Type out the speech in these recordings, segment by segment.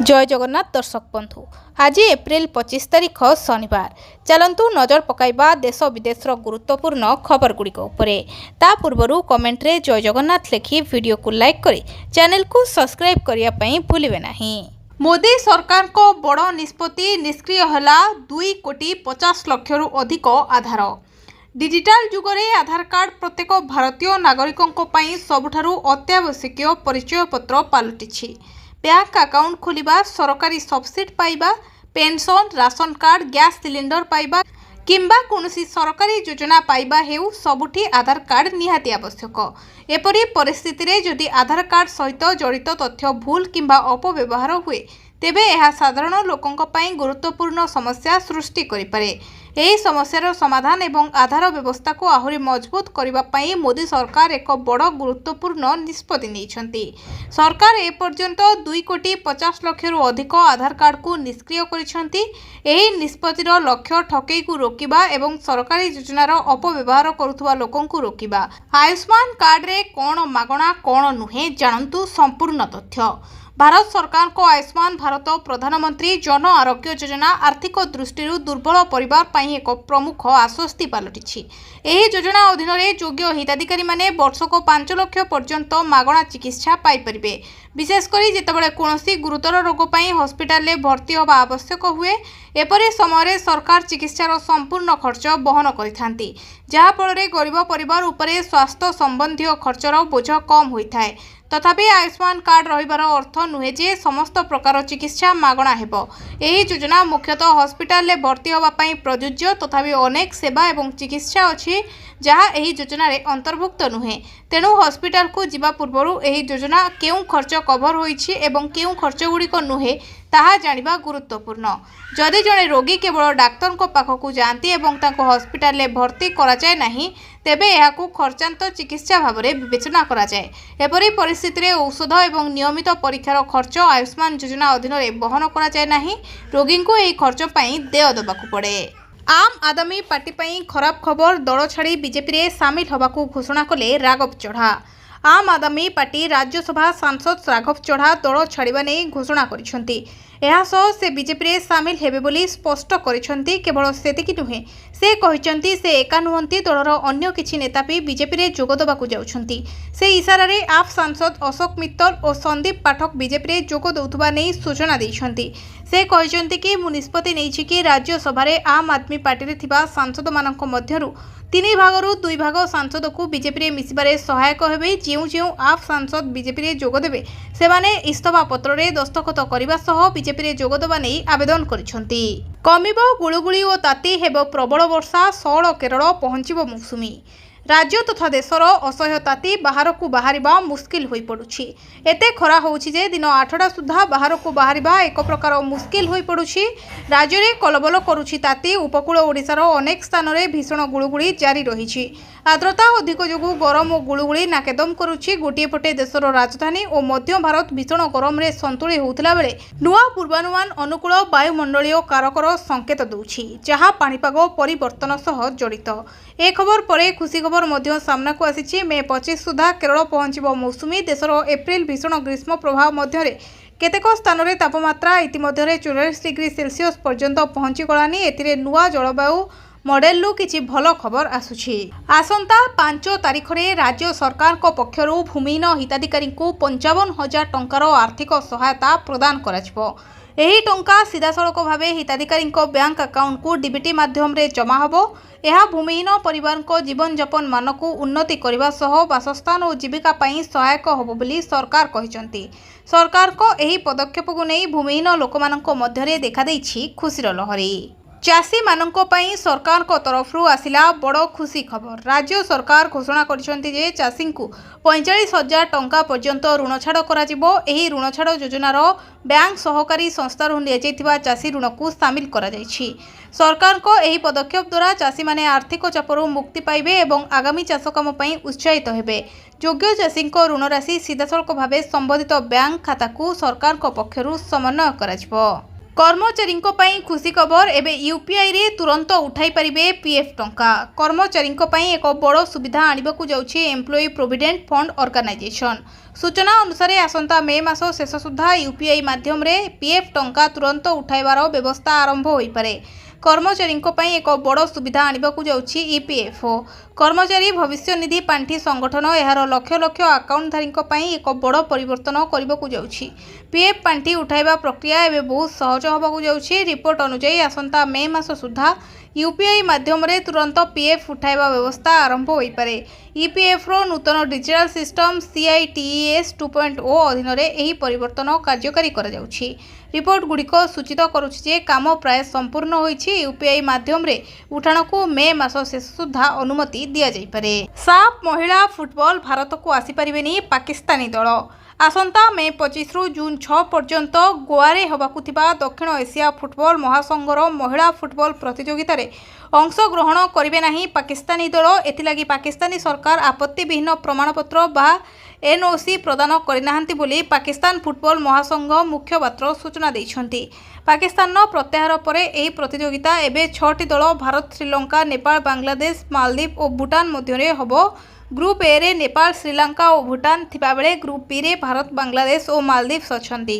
जय जगन्नाथ दर्शक बंधु आज एप्रिल 25 तारिख शनिवार चलतु नजर पकाइबा देश विदेशर गुरुत्वपूर्ण खबर गुड़िक उपरे ता पूर्वरु कमेंट रे जय जगन्नाथ लिखि वीडियो को लाइक करी चैनल को सब्सक्राइब करिया पई भूलिबे नाही। मोदी सरकार को बड़ निष्पत्ति निष्क्रिय हला 2,50,00,000 रु अधिक आधार। डिजिटल जुगरे आधार कार्ड प्रत्येक भारतीय नागरिकों पई सबुठारु अत्यावश्यक परिचय पत्र पालटिछि। बैंक अकाउंट खोलिबा, सरकारी सब्सिडी पाइबा, pension, ration card, gas cylinder पाइबा किंबा कोनोसी सरकारी योजना पाइबा हेउ सबुठी आधार कार्ड निहाती आवश्यक। एपरि परिस्थिति रे जदि आधार कार्ड सहित जड़ित तथ्य भूल किंबा अपव्यवहार हुए तेबे यह साधारण लोकों पई गुरुत्वपूर्ण समस्या सृष्टि करिपारे। एही समस्यार समाधान एवं आधार व्यवस्था को आहुरी मजबूत करबा पई मोदी सरकार एक बड़ गुरुत्वपूर्ण निष्पत्ति नेइछंती। सरकार ए पर्यंत 2,50,00,000 रु अधिक आधार कार्ड को निष्क्रिय करिसंती। एही निष्पत्तिर लक्ष्य ठकेई को रोकिबा एवं सरकारी योजनार अपव्यवहार करुथुवा लोकों को रोकिबा। आयुष्मान कार्ड रे कोन मागणा कोन नुहे जानंतु संपूर्ण तथ्य। भारत सरकार को आयुष्मान भारत प्रधानमंत्री जन आरोग्य योजना आर्थिक दृष्टि दुर्बल परिवार पई एक प्रमुख आश्वस्ति पालटिछि। एही योजना अधीन रे योग्य हिताधिकारी माने वर्षक 5 लाख पर्यंत मागणा चिकित्सा पाई परिबे। विशेषकर जेतेबेले कोनोसी गुरुतर रोग पई हॉस्पिटल ले भर्ती होबा आवश्यक हुए एपरि समय सरकार चिकित्सार संपूर्ण खर्च बहन करिथांती, जहा फଳରେ गरीब परिवार उपरे स्वास्थ्य संबंधी खर्चर बोझ कम होइथाय। तथापि आयुष्मान कार्ड रहिबार अर्थ नुहे जे समस्त प्रकार चिकित्सा मागणा हेबो। एही योजना मुख्यतः हॉस्पिटल ले भर्ती होबा पई प्रयोज्य, तथापि अनेक सेवा एवं चिकित्सा अछि जहा एही योजना रे अंतर्भुक्त नुहे। तेणु हॉस्पिटल को जिबा पूर्वरु एही योजना केउ खर्च कवर होइछि एवं केउ खर्च गुडी को नुहे ताहा जानिबा गुरुत्वपूर्ण। जदि जणे रोगी केवल डाक्तर को पाखकु जांती एवं ताको हॉस्पिटल ले भर्ती करा जाय नाही तेबे एहाकु खर्चांत चिकित्सा भाव में विवेचना करा जाय। एपरि परिस्थिति रे औषध एवं नियमित परीक्षार खर्च आयुष्मान योजना अधीन रे बहन करा जाय नाही। रोगी को एही खर्च पई देय देबाकु पड़े। आम आदमी पार्टी पई खराब खबर, दल छाड़ी बीजेपी रे शामिल होबाकू घोषणा कले राघव चढ़ा। आम आदमी पार्टी राज्यसभा सांसद राघव चढ़ा दल छाड़िबा नै घोषणा करिसंती। एहा सह से बीजेपी रे शामिल हेबे बोली स्पष्ट करिसंती। केवल सेतिकी नुहे, से कहिसंती से एका नुहंती दलर अन्य किछि नेता भी बीजेपी रे जोग देबाकू जाउछंती। से इशारा रे आप सांसद अशोक मित्तल और संदीप पाठक बीजेपी रे जोग देउथबा नै सूचना दैछंती। से कहिसंती कि मु निष्पत्ति नेइछि कि राज्यसभा रे आम आदमी पार्टी रे थिबा सांसद मानक मध्यरु 3 भागरु 2 भाग सांसद को बीजेपी रे मिसिबारे सहायक हेबे। जेउ आप सांसद बीजेपी रे जोग देबे सेमाने इस्तफा पत्र रे दस्तखत करिबा सह बीजेपी रे जोग देबा नै आवेदन करिसंती। कमिबो गुळुगुळी ओ ताती हेबो प्रबल वर्षा, सौळ केरल पहुंचिबो मौसुमी। राज्य तथा देशर असह्य ताती बाहर को बाहरिबा मुस्किल होई पडुछि। एते खरा होउछि जे दिन 8टा सुधा बाहर को बाहरिबा एक प्रकार मुस्किल होई पडुछि। राज्य रे कलबल करुछि ताती। उपकूल ओडिसार अनेक स्थान रे भीषण गुळुगुळी जारी रहिछि। आर्द्रता अधिक जोगु गरम और गुळुगुळी नाकेदम करुछि। गोटिए पटे देशर राजधानी और मध्य भारत भीषण गरम रे संतुली होउतला बेले नुआ पूर्वानुमान अनुकूल वायुमंडलीय कारकर संकेत दउछि, जहा पाणीपाग परिवर्तन सह जड़ित। ए खबर परे खुशी खबर मध्य सामना को आसीछि। मे 25 सुधा केरल पहुंचिबो मौसुमी। देशर एप्रिल भीषण ग्रीष्म प्रभाव मध्य केतेक स्थान रे तापमात्रा इतिमध्य 44 डिग्री सेल्सियस पर्यंत पहुंची गलानी। एतिरे नुआ जलवायु मॉडेल लु किछि भल खबर आसुछि। आसंता 5 तारिख रे राज्य सरकार को पक्षरु भूमिहीन हिताधिकारी को 55,000 टंकार आर्थिक सहायता प्रदान कराजिबो। एही टंका सीधासळख भावे हिताधिकारी बैंक अकाउंट को डीबीटी माध्यम रे जमा हबो। यह भूमिहीन परिवार को जीवन यापन मान को उन्नति करने सह बासस्थान और जीविका पई सहायक होबो बोली सरकार कहिसंती। सरकार को एही पदक्षेप को नै भूमिहीन लोकमानक मध्यरे देखा दैछि खुशीर लहरी। चाषी मानक पई सरकार को तरफरु आसिला बड़ खुशी खबर। राज्य सरकार घोषणा करिसंती जे चाषी को 45,000 टंका पर्यंत ऋण छाड़ कराजिबो। एही ऋण छाड़ योजनार बैंक सहकारी संस्था रु नियाଯାଇଥିବା चाषी ऋण को शामिल करा जायछि। सरकार को एही पदक्षेप द्वारा चाषी माने आर्थिक चापरु मुक्ति पाइबे एवं आगामी चाष काम पई उत्साहित हेबे। योग्य चाषी को ऋण राशि सीधासळख भावे संबंधित बैंक खाता को सरकार को पक्षरु समन्वय कराजिबो। कर्मचारीଙ୍କ ପାଇଁ खुशी खबर एबे यूपीआई रे तुरंत उठाई परिबे पीएफ टंका। कर्मचारीଙ୍କ ପାଇଁ एक बड़ सुविधा आनिबाकू जाउछि एम्प्लॉई प्रोविडेंट फंड ऑर्गेनाइजेशन। सूचना अनुसार आसंता मे मास शेष सुधा यूपीआई माध्यम रे पीएफ टंका तुरंत उठाइबार व्यवस्था आरंभ होई पारे। कर्मचारीଙ୍କ ପାଇଁ एक बड़ सुविधा आनिबाकू जाउछि ईपीएफओ। कर्मचारी भविष्य निधि पांठी संगठन एहार लक्ष लक्ष अकाउंटधारीଙ୍କ ପାଇଁ एक बड़ परिवर्तन करबाकू जाउछि। पीएफ पांठी उठाइबा प्रक्रिया एबे बहुत सहज होबाकू जाउछि। रिपोर्ट अनुसार आसंता मे मास सुधा यूपीआई माध्यम रे तुरंत पीएफ उठाइबा व्यवस्था आरंभ होई पारे। ईपीएफ रो नूतन डिजिटल सिस्टम CITES 2.0 अधीन रे एही परिवर्तन कार्यकारी करा जाउछि। रिपोर्ट गुड़िक सूचित करुछि जे काम प्राय संपूर्ण होइछि। यूपीआई माध्यम रे उठाण को मे मास शेष सुधा अनुमति दिया जाई पारे। साफ महिला फुटबॉल भारत को आसी परिबेनी पाकिस्तानी दल। आसंता मे 25 रु जून 6 पर्यंत गोवारे होबाकू थिबा दक्षिण एशिया फुटबॉल महासंघर महिला फुटबॉल प्रतियोगिता रे अंशग्रहण करिवे नाही पाकिस्तानी दल। एथिलागी पाकिस्तानी सरकार आपत्ति विहीन प्रमाणपत्र बा NOC प्रदान करिनाहांती बोली पाकिस्तान फुटबॉल महासंघ मुखपात्र सूचना दैछंती। पाकिस्तान प्रत्याहार परे एही प्रतियोगिता एबे 6टी दल भारत, श्रीलंका, नेपाल, बांग्लादेश, मालदीव और भूटान मध्यरे हबो। ग्रुप ए रे नेपाल, श्रीलंका और भूटान थिबा बेले ग्रुप बी रे भारत, बांग्लादेश और मालदीव अछंती।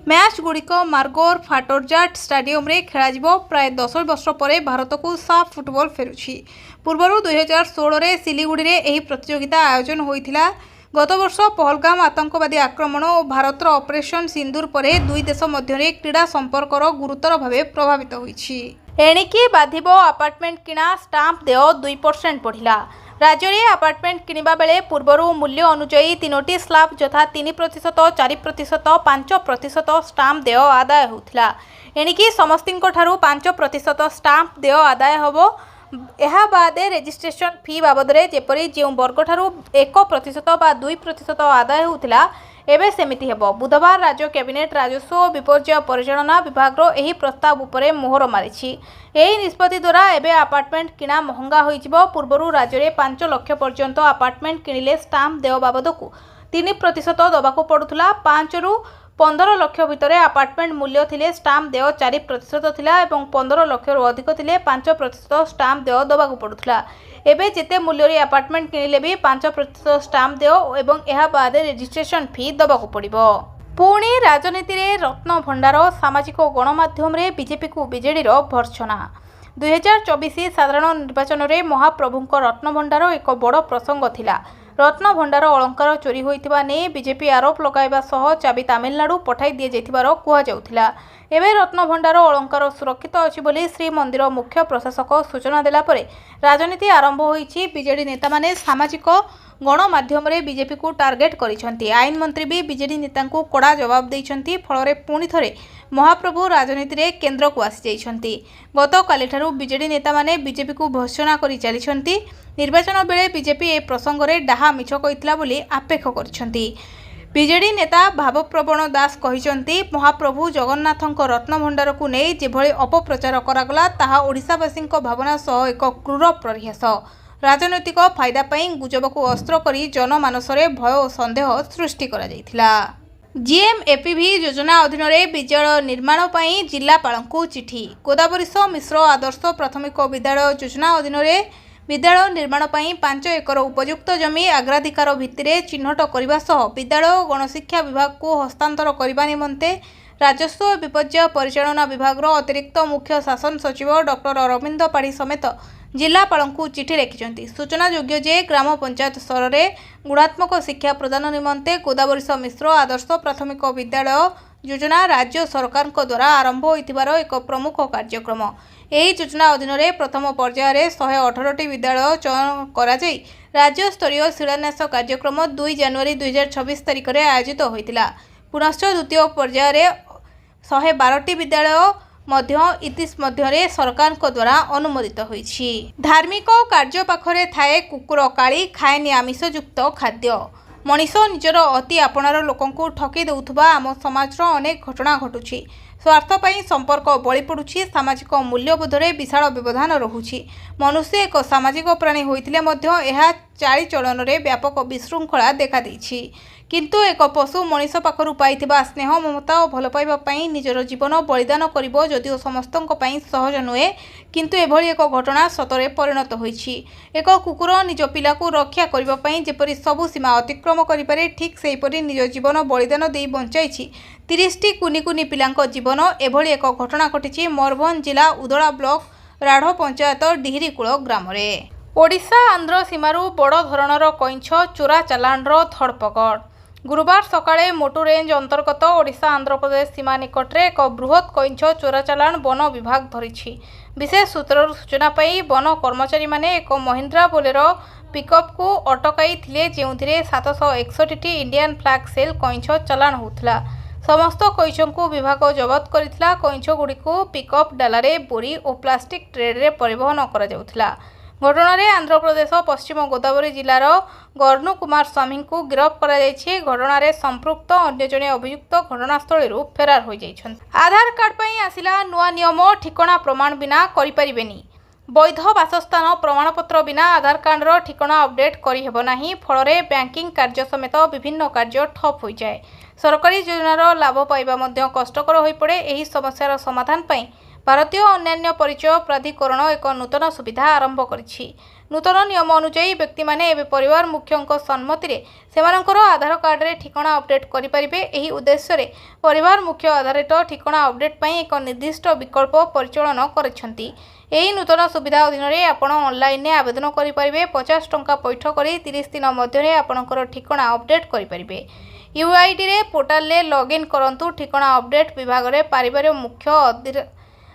मैच गुड़िक मार्गोर फाटोरजाट स्टाडियम रे खेलाजिबो। प्राय 10 वर्ष परे भारत को साफ फुटबॉल फेरुछि। पूर्वरु 2016 रे सिलीगुड़ी रे एही प्रतियोगिता आयोजन होइथिला। गत वर्ष पहलगाम आतंकवादी आक्रमण और भारतर ऑपरेशन सिंदूर परे दुई देश मध्य क्रीड़ा संपर्कर गुरुतर भाव प्रभावित होइछि। एणिकी बाधिबो अपार्टमेंट किणा स्टाम्प देय 2% बढ़िला। राज्य में अपार्टमेंट किणवा बेले पूर्वरु मूल्य अनुजाई 3टी स्लाब यथा 3%, 4%, 5% स्टाम्प देय आदाय होउथिला। एणिकी समस्तिंको ठारू 5% स्टाम्प देय आदाय होबो। एहा बादे रजिस्ट्रेशन फी बाबदरे जेपरी जे वर्ग ठारू 1% बा 2% आदाय होउथिला एबे सेमिति हेबो। बुधवार राज्य कैबिनेट राजस्व और विपर्यय परिचालना विभाग रो एही प्रस्ताव उपरे मोहर मारिछि। एही निष्पत्ति द्वारा एबे अपार्टमेंट किणा महंगा होइजिबो। पूर्वरु राज्य रे 5 लाख पर्यंत अपार्टमेंट किणिले स्टाम्प देय बाबदकू 3% दबाकू पड़ुथला। 5 रु 15 लाख भितर अपार्टमेंट मूल्य थिले स्टाम्प देय 4% थिला एवं 15 लाख रु अधिक थिले 5% स्टाम्प देय दबाकू पड़ुथला। एबे जेते मूल्य रे अपार्टमेंट किणिले भी 5% स्टाम्प देय एवं एहा बाद रजिस्ट्रेशन फी दबाकू पड़िबो। पुणी राजनीति रे रत्न भंडार सामाजिक गणमाध्यम रे बीजेपी को बीजेडी रो भर्त्सना। 2024 साधारण निर्वाचन रे महाप्रभुंको रत्न भंडार एक बड़ प्रसंग थिला। रत्न भंडार अलंकार चोरी होइतिबा ने बीजेपी आरोप लगाइबा सह चाबी तमिलनाडु पठाई दिए जाइतिबार कुहा जाउथिला। एबे रत्न भंडार अलंकार सुरक्षित अछि बोली श्रीमंदिर मुख्य प्रशासक सूचना देला परे राजनीति आरंभ होइछि। बीजेडी नेता माने सामाजिक गणमाध्यम रे बीजेपी को टार्गेट करिसंती। आईन मंत्री भी बीजेडी नेता को कड़ा जवाब दैछंती। फल पुणी थरे महाप्रभु राजनीति रे केंद्र को आसी जाइछंती। गत काली ठारू बीजेडी नेता माने बीजेपी को भर्त्सना करि चलिछंती। निर्वाचन बेले बीजेपी ए प्रसंग रे डाहा मिछ कहितला बोली आपेक्ष करिछंती। बीजेडी नेता भावप्रवण दास कहिसंती महाप्रभु जगन्नाथଙ୍କ रत्न भंडार को नै जेभଳି अपप्रचार करागला ताहा ओडिसावासीଙ୍କ भावना सह एक क्रूर प्रयास। राजनैतिक फायदा पई गुजब को अस्त्र करी जनमानस रे भय और संदेह सृष्टि करा जायथिला। GMAPV योजना अधीन रे विद्यालय निर्माण पई जिल्लापालଙ୍କୁ चिठी। गोदावरीश मिश्र आदर्श प्राथमिक विद्यालय योजना अधीन रे विद्यालय निर्माण पई 5 एकर उपयुक्त जमी अग्राधिकार भित्तिरे चिन्हट करने सह विद्यालय गणशिक्षा विभाग को हस्तांतर करने निमंते राजस्व और विपर्यय परिचालना विभाग अतिरिक्त मुख्य शासन सचिव डॉक्टर अरविंद पाढ़ी समेत जिलापालଙ୍କୁ चिठी लिखिछंती। सूचना योग्य जे ग्राम पंचायत स्तर में गुणात्मक शिक्षा प्रदान निमंते गोदावरीश मिश्र आदर्श प्राथमिक विद्यालय योजना राज्य सरकार द्वारा आरंभ होइतिबार एक प्रमुख कार्यक्रम। एही योजना अधीन रे प्रथम पर्यायर 118टी विद्यालय चयन करा जाई राज्य स्तरीय शिलान्यास कार्यक्रम 2 जनवरी 2026 तारिख में आयोजित होइतिला। पुनश्च द्वितीय पर्यायर 112टी विद्यालय मध्य सरकार द्वारा अनुमोदित होइछि। धार्मिक कार्य पाखरे थाए कुकुर काली खाएनि आमिषयुक्त खाद्य। मनीष निजर अति आपणार लोकंकु ठकी देउथबा आम समाजर अनेक घटना घटुछि। स्वार्थपाई संपर्क बळी पड़ुछि। सामाजिक मूल्यबोधरे विशाल व्यवधान रहुछि। मनुष्य एक सामाजिक प्राणी होइतिले मध्य एहा चालीचलन रे व्यापक विशृंखला देखा देइछि। किंतु एक पशु मनीष पाखरु पाइथिबा स्नेह ममता और भल पाइबा पई निजर जीवन बलिदान करिबो जदिओ समस्तंक पई सहज नुहे किंतु एभली एक घटना सतरे परिणत होइछि। एक कुकुर निज पिला को रक्षा करिबा पई जेपरि सबु सीमा अतिक्रम करिपारे ठीक सेहिपरि निज जीवन बलिदान देई बंचाइछि 30टी कुनी कुनी पिलांक जीवन। एभली एक घटना घटिछि मयूरभंज जिला उदला ब्लॉक राढ़ पंचायत डिहरीकूल ग्राम रे। ओडिशा आंध्र सीमारू बड़ धरणर कइंछ चोरा चालाणर धरपकड़। गुरुवार सकाळे मोटू रेंज अंतर्गत ओडिशा आंध्र प्रदेश सीमा निकटरे एक बृहत कइंछ चोरा चालाण वन विभाग धरिछि। विशेष सूत्रରୁ सूचना पाई वन कर्मचारी माने एक महिंद्रा बोलेरो पिकअप को अटकाई थिले जेउथिरे 761टी इंडियन फ्लैग सेल कइंछ चालाण होउथला। समस्त कइंछ को विभाग जबत करितला। कइंछ गुडी को पिकअप डालारे बोरी और प्लास्टिक ट्रेड रे परिवहन करा जाउथला। घटना रे आंध्र प्रदेश पश्चिम गोदावरी जिलार गर्णु कुमार स्वामी को गिरफ्त करा जायछि। घटना रे संपृक्त अन्य जने अभियुक्त घटनास्थल फेरार हो जाइछन्ति। आधार कार्ड पई आसिला नुआ नियम ठिकाना प्रमाण बिना करि परिबेनी। वैध बासस्थान प्रमाणपत्र बिना आधार कार्ड ठिकाना अपडेट करिहेब नाही। फल बैंकिंग कार्य समेत विभिन्न कार्य ठप हो जाए। सरकारी योजनार लाभ पाइबा मध्य कष्टकर हो पड़े। एही समस्यार समाधान पई भारतीय अन्यान्य परिचय प्राधिकरण एक नूतन सुविधा आरंभ करिछि। नूतन नियम अनुसार व्यक्ति माने एबे परिवार मुख्यंक सम्मति रे सेमानकर आधार कार्ड रे ठिकाना अपडेट करि परिबे। एही उद्देश्य रे परिवार मुख्य आधारित ठिकाना अपडेट पई एक निर्दिष्ट विकल्प परिचालन करिसेंती। एही नूतन सुविधा अधीन रे आपण ऑनलाइन रे आवेदन करि परिबे। 50 टंका पैठ करी 30 दिन मध्य रे आपणकर ठिकाना अपडेट करि परिबे। यूआईडी रे पोर्टल रे लॉगिन करंतु। ठिकाना अपडेट विभाग रे परिवार मुख्य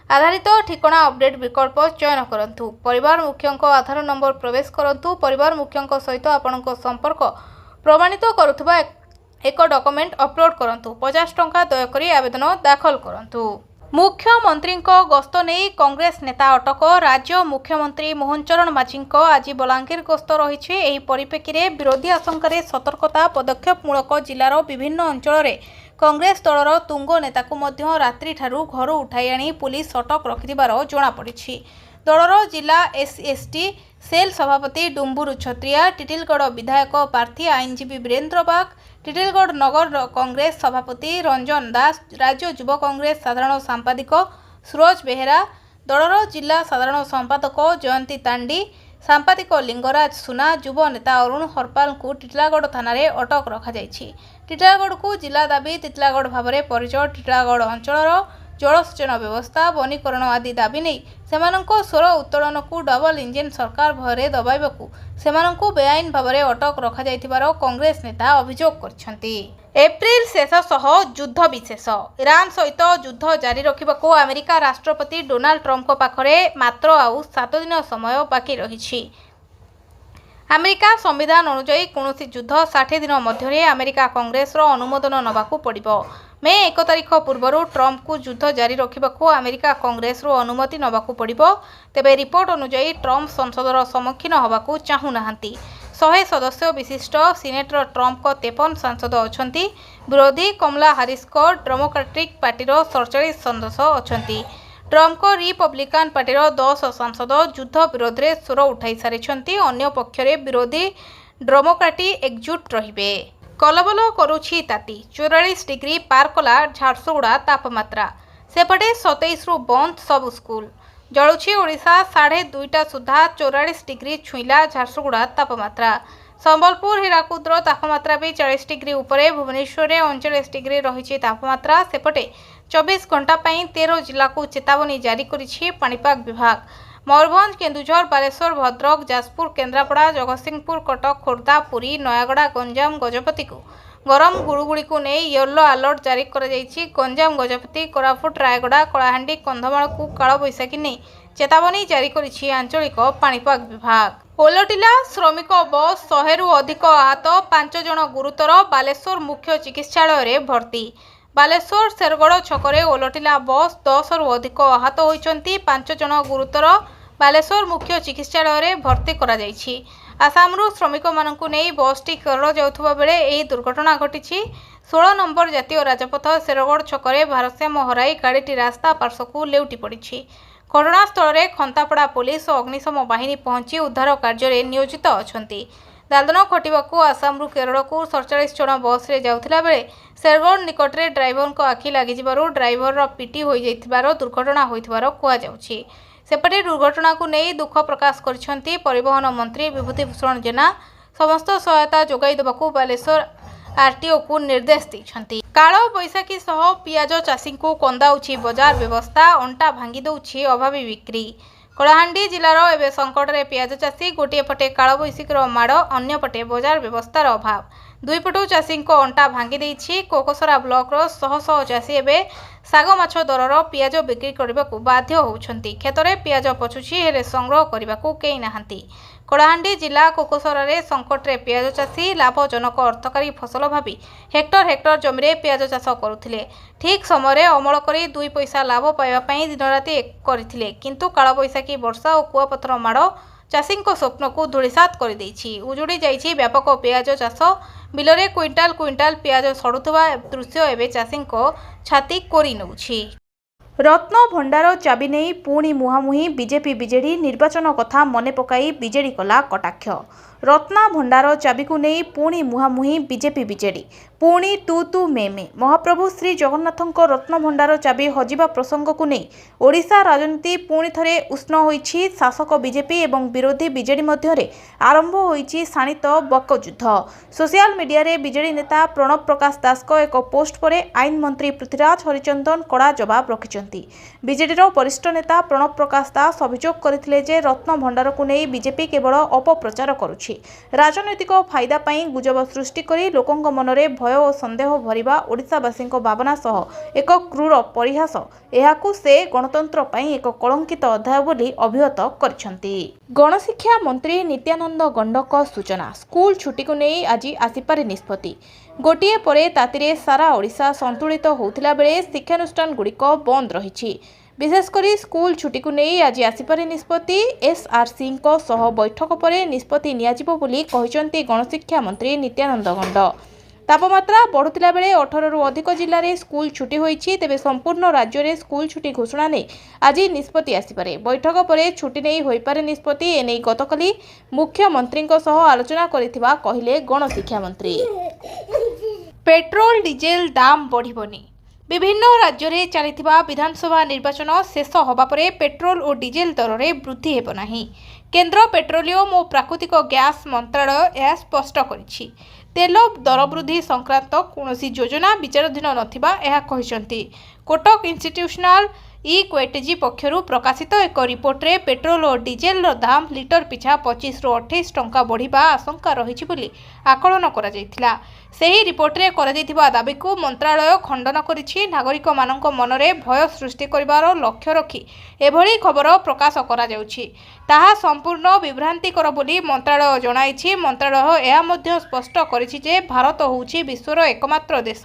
आधारित ठिकाना अपडेट विकल्प चयन करंतु। परिवार मुख्यंक आधार नंबर प्रवेश करंतु। परिवार मुख्यंक सहित आपणक संपर्क प्रमाणित करुथबा एक डॉक्यूमेंट अपलोड करंतु। 50 टंका दयाकरी आवेदन दाखल करंतु। मुख्यमंत्री गस्त नहीं कांग्रेस नेता अटक। राज्य मुख्यमंत्री मोहन चरण माझी आज बलांगीर गस्त रही। एही परिप्रेक्षी रे विरोधी आशंका सतर्कता पदक्षेपमूलक जिलार विभिन्न अंचल में कांग्रेस दलर तुंग नेता को मध्य रात्रि ठारू घर उठाई आनी पुलिस अटक रखिथिबार जଣାपड़ी। दलर जिला एसएसटी सेल सभापति डुम्बुरु छत्रिया, टिटिलगढ़ विधायक प्रार्थी आईनजीवी वीरेन्द्र बाग, टिटिलगढ़ नगर कांग्रेस सभापति रंजन दास, राज्य युव कांग्रेस साधारण संपादक सूरज बेहेरा, दलर जिला साधारण संपादक जयंती तांडी, सांपादिक लिंगराज सुना, युव नेता अरुण हरपाल को टिटिलागढ़ थाना रे अटक रखा जायछि। टिटिलागढ़ को जिला दाबी टिटिलागढ़ भाव में परिचय। टिटिलागढ़ अंचल जलसेचन व्यवस्था वनीकरण आदि दाबी नहीं सेमानंको स्वर उत्तोलन को डबल इंजिन सरकार भरे दबाइबाकू सेमानंको बेआईन भाव में अटक रखा जाइथिबार कांग्रेस नेता अभियोग करछन्ति। एप्रिल शेष सह युद्ध विशेष। ईरान सहित युद्ध जारी रखिबाकू अमेरिका राष्ट्रपति डोनाल्ड ट्रम्प पाखरे मात्र आउ 7 दिन समय बाकी रहिछि। अमेरिका संविधान अनुसार कौनसी युद्ध 60 दिन मध्य अमेरिका कांग्रेस अनुमोदन नबाकू पड़िबो। मे 1 तारिख पूर्व ट्रम्प को युद्ध जारी रखिबाकू अमेरिका कांग्रेस अनुमति नबाकू पड़िबो। तेबे रिपोर्ट अनुसार ट्रम्प संसदर सम्मुखीन होबाकू चाहू नाहांती। 100 सदस्य विशिष्ट सिनेटर ट्रम्प 53 सांसद अछंती। विरोधी कमला हारिस डेमोक्रेटिक पार्टीर 47 सदस्य अछंती। ट्रम्प रिपब्लिकान पार्टीर 10 सांसद युद्ध विरोध में स्वर उठाई सारी। अन्य पक्षरे विरोधी डेमोक्रेट एकजुट रहिबे। कलबल करुछि ताती। 44 डिग्री पार कला झारसुगुड़ा तापमात्रा। सेपटे 27 रु बंद सब स्कूल। जलुछि ओडिशा 2:30 सुधा 44 डिग्री छुईला झारसुगुड़ा तापमात्रा। संबलपुर हीराकुदर तापमात्रा भी 40 डिग्री उपरे। भुवनेश्वर में 39 डिग्री रही तापमात्रा। सेपटे 24 घंटा 13 जिला को चेतावनी जारी करिछि पाणीपाग विभाग। मयूरभंज, केन्दुझर, बालेश्वर, भद्रक, जाजपुर, केन्द्रापड़ा, जगतसिंहपुर, कटक, खोर्धा, पुरी, नयागड़ा, गंजाम, गजपति को गरम गुड़ुगुड़ी को नहीं येलो अलर्ट जारी कर जाइछि। गंजाम, गजपति, कोरापुट, रायगड़ा, कलाहांडी, कंधमाल को काल बैशाखी नहीं चेतावनी जारी करिछि आंचलिक पाणीपाग विभाग। ओलटिला श्रमिक बस 100 रु अधिक आहत, 5 जन गुरुतर। बालेश्वर मुख्य चिकित्सालय रे भर्ती। बालेश्वर शेरगढ़ छकरे ओलटिला बस 10 रु अधिक आहत होइचंती, 5 जन गुरुतर बालेश्वर मुख्य चिकित्सालय रे भर्ती करा जाइछि। आसामरू श्रमिक मानकु नेई बसटी केरल जाउथबा बेले एही दुर्घटना घटिछि। 16 नंबर जातीय राजपथ शेरगढ़ छकरे भारसाम्य हराई गाड़ीटी रास्ता पार्श्वकू लेउटी पड़िछि। घटनास्थल में खंतापड़ा पुलिस और अग्निशम बाहिनी पहुंची उद्धार कार्य नियोजित अछंती। दादन खटिबाकू आसामरू केरल को 47 जन बस रे जाउथिला बेले शेरगढ़ निकटरे ड्राइवर को आखि लागि ड्राइवर पिटी हो जाइथिबार दुर्घटना होइथिबार कुआ जाउछि। सेपटे दुर्घटना को नहीं दुख प्रकाश करिसेंती परिवहन मंत्री विभूति भूषण जेना समस्त सहायता जोगाई देबाकू बालेश्वर आरटीओ को निर्देश दैछंती। काल बैशाखी सह पियाज चाषी को कंदाउछि बजार व्यवस्था अंटा भांगी दउछि अभावी बिक्री। कलाहांडी जिलार एवं संकट रे पियाज चाषी गोटे पटे काल बैशाखीर माड़ अन्य पटे बजार व्यवस्थार अभाव दुई पटू चाषी अंटा भांगी देछि। कोकसरा ब्लॉक रो शह शह चाषी एवं साग माछ दरर पियाज बिक्री करने को बाध्य होउछंती। खेतरे पियाज पछुछि हेले संग्रह करने को केही नाहांती। कलाहांडी जिला कोकसरा रे संकट रे पियाज चाषी लाभजनक अर्थकारी फसल भावी हेक्टर हेक्टर जमी रे पियाज चाष करुथिले। ठीक समय अमल करी 2 पैसा लाभ पाइबा पई दिन राति करथिले, किंतु काल बैशाखी वर्षा और कुआपथर माड़ चाषी स्वप्न को धूलिसात कर देछि। उजुड़ी जाइछि व्यापक पियाज चाष बिलरे क्विंटाल क्विंटाल पियाज सड़ुवा दृश्य एवं चाषी छाती कोरी नउछि। रत्न भंडार चाबी नहीं पुणी मुहांमुही बीजेपी बीजेडी निर्वाचन कथा मने पकाई बीजेडी कला कटाक्ष। रत्ना भंडार चाबी को नहीं पुणी मुहांमुही बीजेपी बीजेडी पुणी तू तू मे मे। महाप्रभु श्री जगन्नाथଙ୍କ रत्न भंडार चाबी हजिबा प्रसंग को नहीं ओडिशा राजनीति पुणी थरे उष्ण होइछि। शासक बीजेपी एवं विरोधी बीजेडी मध्य आरंभ होइछि शाणित बकयुद्ध। सोशल मीडिया रे बीजेडी नेता प्रणव प्रकाश दास को एक पोस्ट पर आईन मंत्री पृथ्वीराज हरिचंदन कड़ा जवाब रखिछंती। बीजेडीर वरिष्ठ नेता प्रणव प्रकाश दास अभियोग करथिले जे रत्न भंडार को नहीं बीजेपी केवल अपप्रचार करुछि। राजनैतिक फायदा पाई गुजब सृष्टि करी लोकंक मनरे भय और संदेह भरिबा ओडिशावासी भावना सह एक क्रूर परिहास एहाकू से गणतंत्र पाई एक कलंकित अध्याय बोली अभिहित करिसेंती। गणशिक्षा मंत्री नित्यानंद गंडक सूचना स्कूल छुट्टी को नहीं आज आसिपारे निष्पत्ति। गोटिए परे तातीरे सारा ओडिशा संतुलित होउथिला बेले शिक्षानुष्ठान गुड़िक बंद रही। विशेषकर स्कूल छुट्टी को नहीं आज आसिपारे निष्पत्ति। एसआरसी सह बैठक पर निष्पत्ति नियाजिबो बोली कहिसेंती गणशिक्षा मंत्री नित्यानंद गंड। तापमात्रा बढ़ुतिला बेले 18 रु अधिक जिले में स्कूल छुट्टी होइछि। तेबे संपूर्ण राज्य में स्कूल छुट्टी घोषणा नहीं आज निष्पत्ति आसिपारे। बैठक पर छुट्टी नहीं होइपारे निष्पत्ति एने गतकाली मुख्यमंत्री आलोचना करिथिबा कहिले गणशिक्षा मंत्री। पेट्रोल डीजेल दाम बढ़िबनी। विभिन्न राज्य में चलिथिबा विधानसभा निर्वाचन शेष होबा परे पेट्रोल और डीजेल दर में वृद्धि हेब नाही। केंद्र पेट्रोलियम और प्राकृतिक गैस मंत्रालय यह स्पष्ट करिछि। तेल दर वृद्धि संक्रांत कौनसी योजना विचाराधीन नथिबा यह कहिसेंती। कोटक इंस्टीट्यूशनल इक्वेटेजी पक्षरु प्रकाशित एक रिपोर्ट रे पेट्रोल और डीजेल दाम लिटर पिछा 25 रु 28 टंका बढ़िबा आशंका रहिछि बोली आकलन करा जायथिला। सेही रिपोर्ट रे करा जायथिबा दाबी को मंत्रालय खंडन करिछि। नागरिक मानक मनरे भय सृष्टि करिवार लक्ष्य रखी एभली खबर प्रकाश करा जाउछि ताहा संपूर्ण विभ्रांतिकर बोली मंत्रालय जणाइछि। मंत्रालय यह मध्य स्पष्ट करिछि जे भारत होउछि विश्वर एकमात्र देश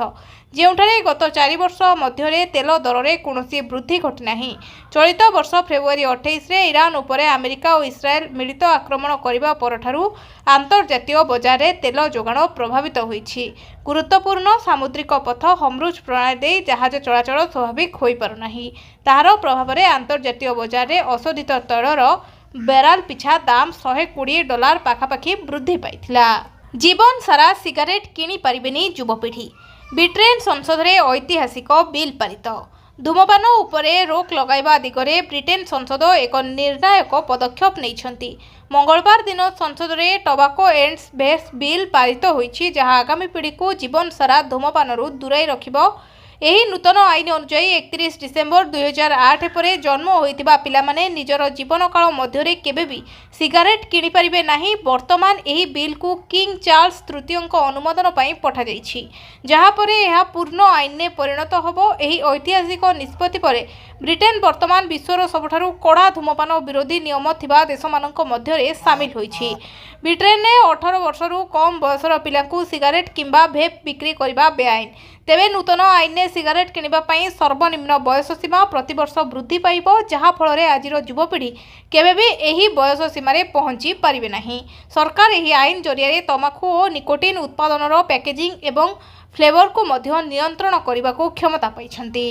ଯେଉଁଠାରେ गत 4 वर्ष मध्य तेल दर में कौनसी वृद्धि घटी नाही। चलित वर्ष फेब्रुआरी 28 रे ईरान उपरे अमेरिका और इस्राएल मिलित आक्रमण करने परठारु आंतर्जातीय बजार में तेल जोगाण प्रभावित होइछि। गुरुत्वपूर्ण सामुद्रिक पथ हम्रुज प्रणाली दे जहाज चलाचल स्वाभाविक हो पारु नाही। ताहार प्रभाव में आंतर्जातीय बजार में अशोधित तैलर बेराल पिछा दाम $120 पाखापाखि वृद्धि पाइथिला। जीवन सारा सिगारेट किनी पारिबेनी युवपीढ़ी। ब्रिटेन संसद में ऐतिहासिक बिल पारित। धूमपान उपरे रोक लगाइबा दिगरे ब्रिटेन संसद एक निर्णायक पदक्षेप नैछंती। मंगलवार दिन संसद में टोबाको एंड्स बेस बिल पारित होइछि जहां आगामी पीढ़ी को जीवन सारा धूमपानरू दूराई रखिबो। एही नूतन आईन अनुसार 31 डिसेम्बर 2008 पर जन्म होइतिबा पिलामाने निजर जीवन काल मध्यरे केबे भी सिगारेट किनि परिबे नाही। वर्तमान एही बिल को किंग चार्ल्स तृतीयଙ୍କ अनुमोदन पई पठा जाइछि जहां पर यह पूर्ण आईन ने परिणत होबो। एही ऐतिहासिक निष्पत्ति पर ब्रिटेन वर्तमान विश्वर सबठारु कड़ा धूमपान विरोधी नियम थिबा देशमानଙ୍କ मध्यरे शामिल होइछि। ब्रिटेन ने 18 वर्षरू कम बयसर पिलांकु सिगारेट किंबा भेप बिक्री करबा बेआईन। तेबे नूतन आईन ने सिगारेट किनिबा पई सर्वनिम्न बयस सीमा प्रतिवर्ष वृद्धि पाइबो जहा फल आज युवपीढ़ी केबे भी एही बयस सीमा रे पहुंची पारिबे नाही। सरकार एही आईन जरिया तमाकू और निकोटिन उत्पादनर पैकेजिंग एवं फ्लेवर को मध्य नियंत्रण करने को क्षमता पाइछंती।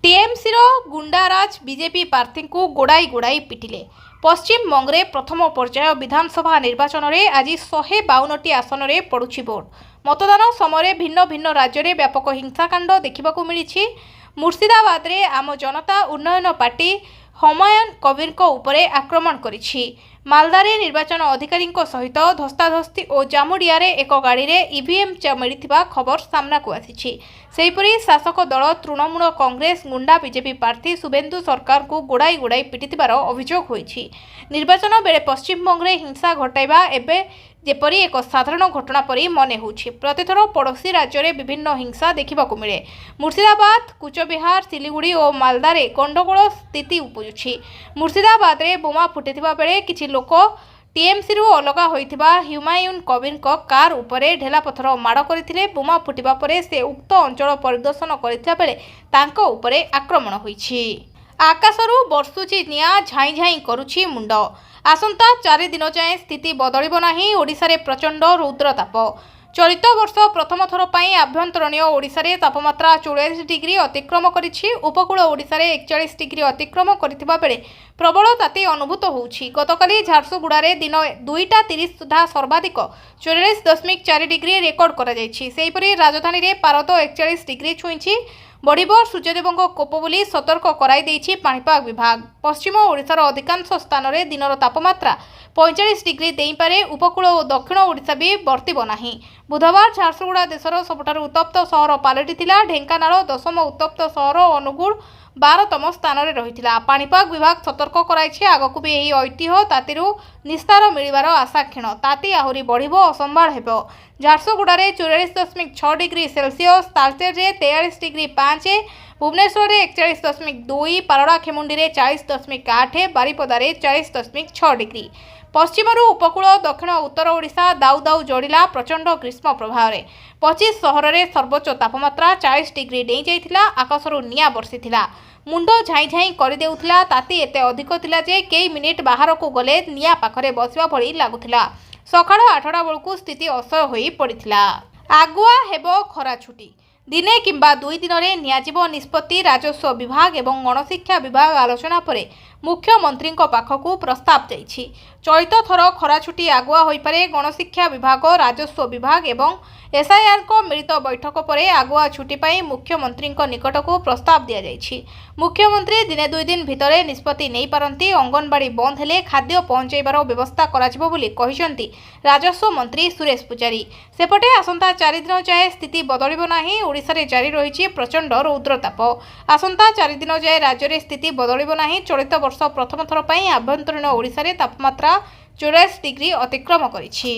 टीएमसी गुंडाराज बीजेपी प्रार्थी को गोड़ाई गोड़ाई पिटिले। पश्चिमबंग में प्रथम पर्याय विधानसभा निर्वाचन में आज 152टी आसन में पड़ुछि वोट। मतदान समय भिन्न भिन्न राज्य में व्यापक हिंसाकांड देखा मिली। मुर्शिदाबाद में आम जनता उन्नयन पार्टी हुमायूं कबीर उपरे आक्रमण करिछि। मालदारे निर्वाचन अधिकारी सहित धस्ताधस्ती और जामुडिया एक गाड़ी में ईवीएम मिलता खबर सामना को आसी। सेहीपरि शासक दल तृणमूल कांग्रेस गुंडा बीजेपी प्रार्थी शुभेन्दु सरकार को गोड़ाई गोड़ाई पिटिथिबार अभियोग होइछि। निर्वाचन बेले पश्चिमबंग में हिंसा घटाइबा एबे जेपरी एक साधारण घटना परी मने होछि। प्रतिथर पड़ोशी राज्य में विभिन्न हिंसा देखा मिले। मुर्शिदाबाद, कुचबिहार, सिलीगुड़ी और मालदारे गंडगोल स्थिति उपजुछि। मुर्शिदाबाद में बोमा फुटिथिबा बेले किछि लोक टीएमसी अलगा होइथिबा हुमायूं कबीर कार उपरे ढेला पथर माड़ करथिले। बोमा फुटिबा परे से उक्त अंचल परिदर्शन करथिबा बेले तांको उपरे आक्रमण होइछि। आकाशरू बर्षुछि निया झाई झाई करुछि मुंड। आसंता 4 दिन जाए स्थिति बदलिब नाही। ओडिशा रे प्रचंड रौद्रताप। चलित वर्ष प्रथम थर पर आभ्यंतरणीय ओडिशा रे तापमात्रा 44 डिग्री अतिक्रम करिछि। उपकूल ओडिशा रे 41 डिग्री अतिक्रम करथिबा बेले प्रबल ताती अनुभूत होउछि। गतकाली झारसुगुड़ा रे दिन 2:30 सुधा सर्वाधिक 44.4 डिग्री रेकर्ड करा जायछि। सेहीपरि राजधानी रे पारद 41 डिग्री छुईछि। बढ़िबो सूर्यदेवों कोप बोली सतर्क कराई देइछि पाणीपाग विभाग। पश्चिम ओडिशार अधिकांश स्थान में दिनर तापमात्रा 45 डिग्री देई पारे। उपकूल और दक्षिण ओडिशा भी बर्तिब नाही। बुधवार झारसुगुड़ा देशर सबुठारु उत्तप्त सहर पालटिथिला। ढेंकानाल 10म उत्तप्त सहर, अनुगुल 12तम स्थान में रहिथिला। पाणीपाग विभाग सतर्क कराइछि आगकु भी एही ऐतिह्य तातीरु निस्तार मिलिबार आशा क्षीण। ताती आहुरी बढ़िबो, असंभाळ हेबो। Jharsuguda 44.6 degree Celsius, Talcher 43 degree 5, Bhubaneswar 41.2, Paralakhemundi 40.8, Baripada 40.6 degree. पश्चिमरू उपकूल दक्षिण उत्तर ओडिशा दाउ दाउ जोड़िला प्रचंड ग्रीष्म प्रभाव। 25 सहर में सर्वोच्च तापमात्रा 40 डिग्री डेई जाइथिला। आकाशरू निया बर्षिथिला। मुंड झाई झाई करदेउथिला। ताती एते अधिक थिला जे कई मिनिट बाहर को गले निया पाखरे बसिबा भली लागुथिला। सकाळ 8टा बेलकु स्थिति असह्य होई पड़िथिला। आगुआ हेबो खरा छुट्टी। दिने किंबा 2 दिन में नियाजिबो निष्पत्ति। राजस्व विभाग एवं गणशिक्षा विभाग आलोचना परे मुख्यमंत्री पाखकू प्रस्ताव जाइछि। चलित थर खरा छुट्टी आगुआ होई पारे। गणशिक्षा विभाग, राजस्व विभाग एवं एसआईआर को मिलित बैठक पर आगुआ छुट्टी पाई मुख्यमंत्री निकट को प्रस्ताव दि जाइछि। मुख्यमंत्री दिने 2 दिन भितर निष्पत्ति नहीं पारंती। अंगनवाड़ी बंद हेले खाद्य पहुंचाइबार व्यवस्था कराजिबो बोली कहिसंती राजस्व मंत्री सुरेश पुजारी। सेपटे आसंता 4 दिन जाए स्थिति बदलिब नाही। ओडिशा रे जारी रहिछि प्रचंड रौद्रताप। आसंता 4 दिन जाए राज्य रे स्थिति बदलिब नाही। चलित वर्ष प्रथम थर पर आभ्यंतरीण ओडिशा रे तापमात्रा 44 डिग्री अतिक्रम करिछि।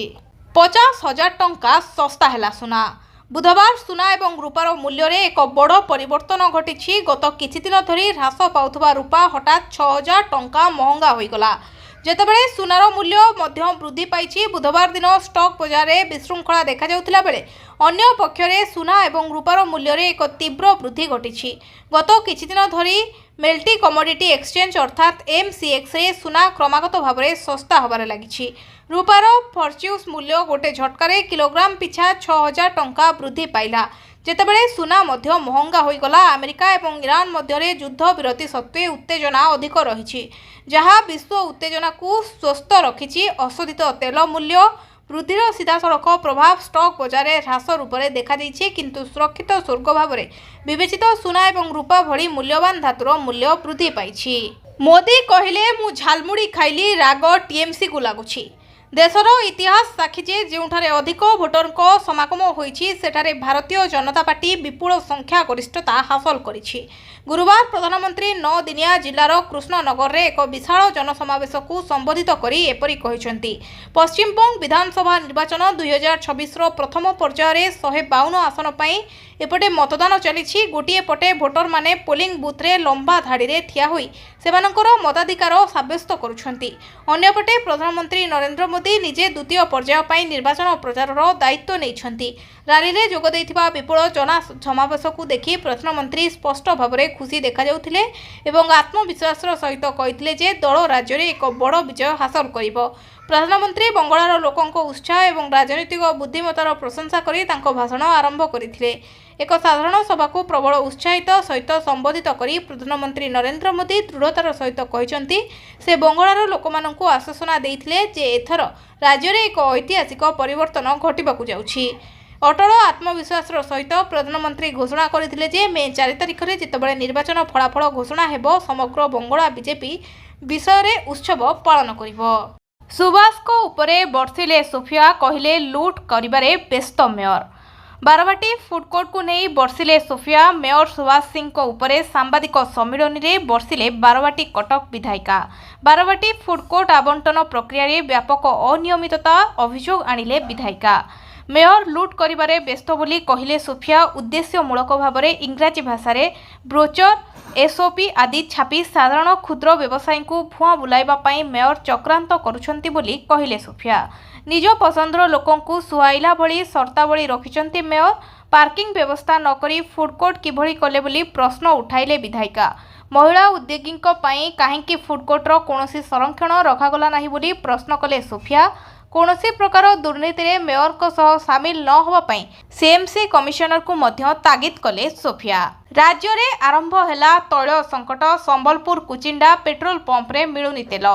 50,000 टंका सस्ता हैला सुना। बुधवार सुना एवं रूपार मूल्य रे एक बड़ परिवर्तन घटी। गत किछि दिन धरी ह्रास पाउथबा रूपा हठात 6,000 टंका महंगा होईगला। जेतेबेले सुनार मूल्य मध्य वृद्धि पाइछि। बुधवार दिन स्टॉक बाजार में विशृंखला देखा जाउथिला बेले अन्य पक्षरे सुना एवं रूपार मूल्य रे एक तीव्र वृद्धि घटी। गत किछि दिन धरी मेल्टी कमोडिटी एक्सचेंज अर्थात एमसीएक्स रे सुना क्रमागत भाव में सस्ता होबार लागिछि। रूपार फर्च्यूस मूल्य गोटे झटकारे किलोग्राम पिछा 6,000 टंका वृद्धि पाइला। जेतेबेले सुना मध्य महंगा होईगला। अमेरिका एवं ईरान मध्य युद्ध विरति सत्वे उत्तेजना अधिक रही, जहाँ विश्व उत्तेजना को स्वस्थ रखिछि। अशोधित तेल मूल्य वृद्धिर सीधासलख प्रभाव स्टॉक बाजार में ह्रास रूप में देखा देइछि। किंतु सुरक्षित स्वर्ग भाव में विवेचित सुना एवं रूपा भली मूल्यवान धातुर मूल्य वृद्धि पाइछि। मोदी कहिले मु झालमुड़ी खाइली राग टीएमसी को लगुछि। देशर इतिहास साक्षी जे जोठारे अधिक भोटर समागम होइछि सेठारे भारतीय जनता पार्टी विपुल संख्या गरिष्ठता हासिल करिछि। गुरुवार प्रधानमंत्री 9 दिनिया जिलार कृष्णनगर रे एक विशाल जनसमावेश को संबोधित करी एपरी कहिसंती। पश्चिमबंग विधानसभा निर्वाचन 2026 रो प्रथम पर्याय 152 आसन पई एपटे मतदान चलिछि। गोटिए पटे भोटर माने पोलिंग बूथ रे लंबा धाड़ी रे ठिया होई सेमानकर मताधिकार साब्यस्त करुछंती। अन्यपटे प्रधानमंत्री नरेंद्र मोदी निजे द्वितीय पर्याय पई निर्वाचन प्रचारर दायित्व नेइछंती। रैली रे जोग दैथिबा विपुल जन समावेश को देखि प्रधानमंत्री स्पष्ट भाव में खुशी देखा जाउथिले एवं आत्मविश्वास सहित कहिथिले जे दल राज्य रे एक बड़ विजय हासिल करिबो। प्रधानमंत्री बंगाळार लोकंक उत्साह और राजनीतिक बुद्धिमत्तार प्रशंसा करी तांको भाषण आरंभ करथिले। एक साधारण सभा को प्रबल उत्साहित सहित संबोधित करी प्रधानमंत्री नरेंद्र मोदी दृढ़तार सहित कहिसेंती से बंगाळार लोकमानंकु आश्वासना देइथिले जे एथर राज्य रे एक ऐतिहासिक परिवर्तन घटिबाकु जाउछि। अटल आत्मविश्वास सहित प्रधानमंत्री घोषणा करथिले जे मे 4 तारिख रे जितेबाला निर्वाचन फलाफल घोषणा हेबो समग्र बंगाला बीजेपी विषय रे उत्सव पालन करिवो। सुभाष को उपरे बर्षिले सोफिया कहिले लूट करिबारे व्यस्त मेयर। बारवाटी फूडकोर्ट को नहीं बर्षिले सोफिया मेयर सुभाष सिंह को उपरे सांबादिक सम्मिलन में बर्षिले बारवाटी कटक विधायिका। बारवाटी फूडकोर्ट आवंटन प्रक्रिया रे व्यापक अनियमितता अभियोग आनिले विधायिका। मेयर लूट करिबारे व्यस्त बोली कहिले सोफिया उद्देश्यमूलक भाव में इंग्राजी भाषा रे ब्रोचर एसओपी आदि छापी साधारण क्षुद्र व्यवसायी को भुआ बुलाइबा पई मेयर चक्रांत करुछंती बोली कहिले सोफिया। निज पसंदर लोकंकु सुहाइला भली सर्तावली रखिछंती मेयर। पार्किंग व्यवस्था नकरी फूडकोर्ट किभली कले बोली प्रश्न उठाइले विधायिका। महिला उद्योगींक पई काहेकि फूडकोर्टर कोनोसी संरक्षण रखागला नाही बोली प्रश्न कले सोफिया। कौनसी प्रकार दुर्नीति रे मेयर को सह सामिल न होवा पई सीएमसी कमिशनर को मध्य तागिद कले सोफिया। राज्य रे आरंभ हैला तैल संकट। संबलपुर कुचिंडा पेट्रोल पंप रे मिलुनी तेल।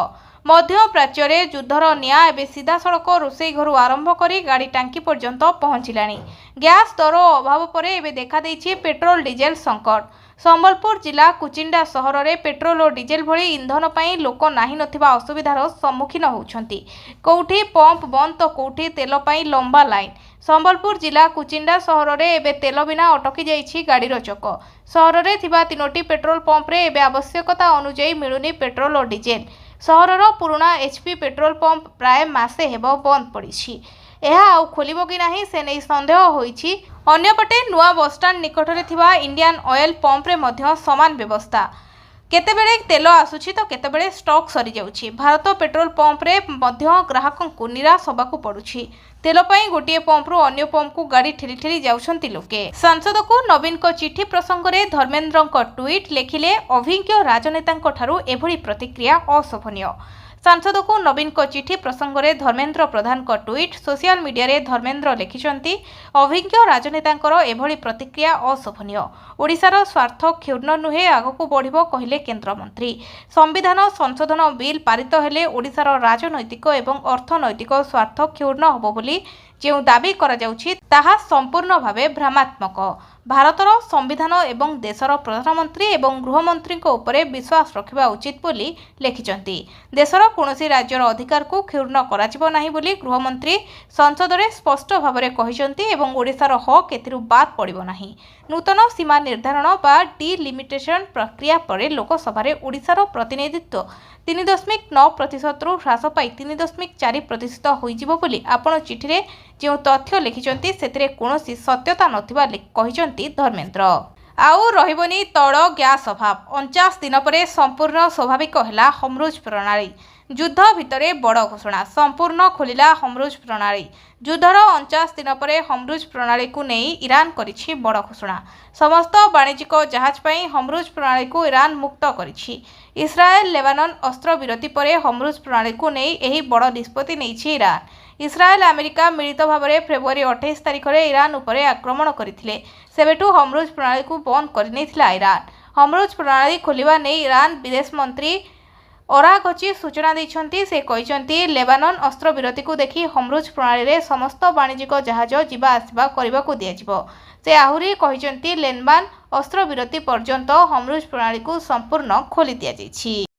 मध्य प्राच्य रे युद्धर निया एबे सीधा सड़क रोसई घर आरंभ करी गाड़ी टांकी पर्यंत पहुंचिलानी। गैस दर अभाव परे एबे देखा देछि पेट्रोल डीजेल संकट। संबलपुर जिला कुचिंडा सहर में पेट्रोल और डीजेल भली इंधन पई लोक नाही नथिबा असुविधार सम्मुखीन होउछंती। कोउठी पंप बंद तो कोउठी तेल पई लंबा लाइन। संबलपुर जिला कुचिंडा सहर में एबे तेल बिना अटकी जाइछि गाड़ीर चक। सहर में थिबा 3टी पेट्रोल पंप रे एबे आवश्यकता अनुसार मिलुनी पेट्रोल और डीजेल। सहरर पुराना एचपी पेट्रोल पंप प्राय मासे हेबो बंद पड़िछि। यह आउ खोलिबो कि नाही से नै संदेह होइछि। अन्यपटे नुआ बसस्टाण्ड निकटरे थिबा इंडियन ऑयल पंप रे मध्य समान व्यवस्था। केतेबेले तेल आसुछि तो केतेबेले स्टॉक सरी जाउछि। भारत पेट्रोल पंप रे मध्य ग्राहकंकु निराश होबाकु पड़ुछि। तेल पई गोटिए पंप रु अन्य पंप को गाड़ी ठेली ठेली जाउछंती लोके। सांसद को नवीन को चिठी प्रसंग रे धर्मेंद्र को ट्वीट लेखिले अभिज्ञ राजनेता ठारू एभली प्रतिक्रिया अशोभनीय। सांसद को नवीन को चिठी प्रसंग में धर्मेंद्र प्रधान को ट्वीट सोशल मीडिया रे धर्मेंद्र लिखिछंती अभिज्ञ राजनेतांकर एभली प्रतिक्रिया अशोभनीय। ओडिशार स्वार्थ क्षुण्ण नुहे आगको बढ़िबो कहिले केंद्र मंत्री। संविधान संशोधन बिल पारित हेले ओडिशार राजनैतिक एवं अर्थनैतिक स्वार्थ क्षुण्ण होबो बोली जो दाबी करा जाउछि ताहा संपूर्ण भावे भ्रमात्मक। भारतर संविधान एवं देशर प्रधानमंत्री एवं गृहमंत्री उपरे विश्वास रखिबा उचित बोली लिखिछंती। देशर कोनोसी राज्यर अधिकार को क्षुण्ण कराजिबो नाही बोली गृहमंत्री संसद रे स्पष्ट भावरे कहिछंती एवं ओडिशार हक एथिरु बाद पड़िबो नाही। नूतन सीमा निर्धारण बा डिलिमिटेशन प्रक्रिया पर लोकसभा रे ओडिशार प्रतिनिधित्व 3.9% रु ह्रास पाई 3.4% होइजिबो बोली आपण चिठी रे जो तथ्य लिखिछंती सेतिरे कोनोसी सत्यता नथिबा कहिछंती धर्मेंद्र। आउ रहिबनी तैल गैस अभाव। 49 दिन पर संपूर्ण स्वाभाविक हैला होमरुज प्रणाली। युद्ध भितरे बड़ घोषणा। संपूर्ण खोलिला होमरुज प्रणाली। युद्धर 49 दिन पर होमरुज प्रणाली को नहीं ईरान करिछि बड़ घोषणा। समस्त वाणिज्यिक जहाज पई होमरुज प्रणाली को ईरान मुक्त करिछि। इस्राएल लेबानन अस्त्र विरति पर होमरुज प्रणाली को नहीं एही बड़ निष्पत्ति नेइछि ईरान। इस्राएल अमेरिका मिलित भाव में फेब्रुआरी 28 तारिख में ईरान उपरे आक्रमण करथिले। सेबेठु होमरुज प्रणाली को बंद करनेथिला ईरान। होमरुज प्रणाली खोलिबा नै ईरान विदेश मंत्री अराघची सूचना दैछंती। से कहिसंती लेबानन अस्त्र विरति को देखि होमरुज प्रणाली रे समस्त वाणिज्यिक जहाज जिबा आसिबा करिबा को दियाजिबो। से आहुरी कहिसंती लेबानन अस्त्र विरति पर्यंत होमरुज प्रणाली को संपूर्ण खोली दिया जाइछि।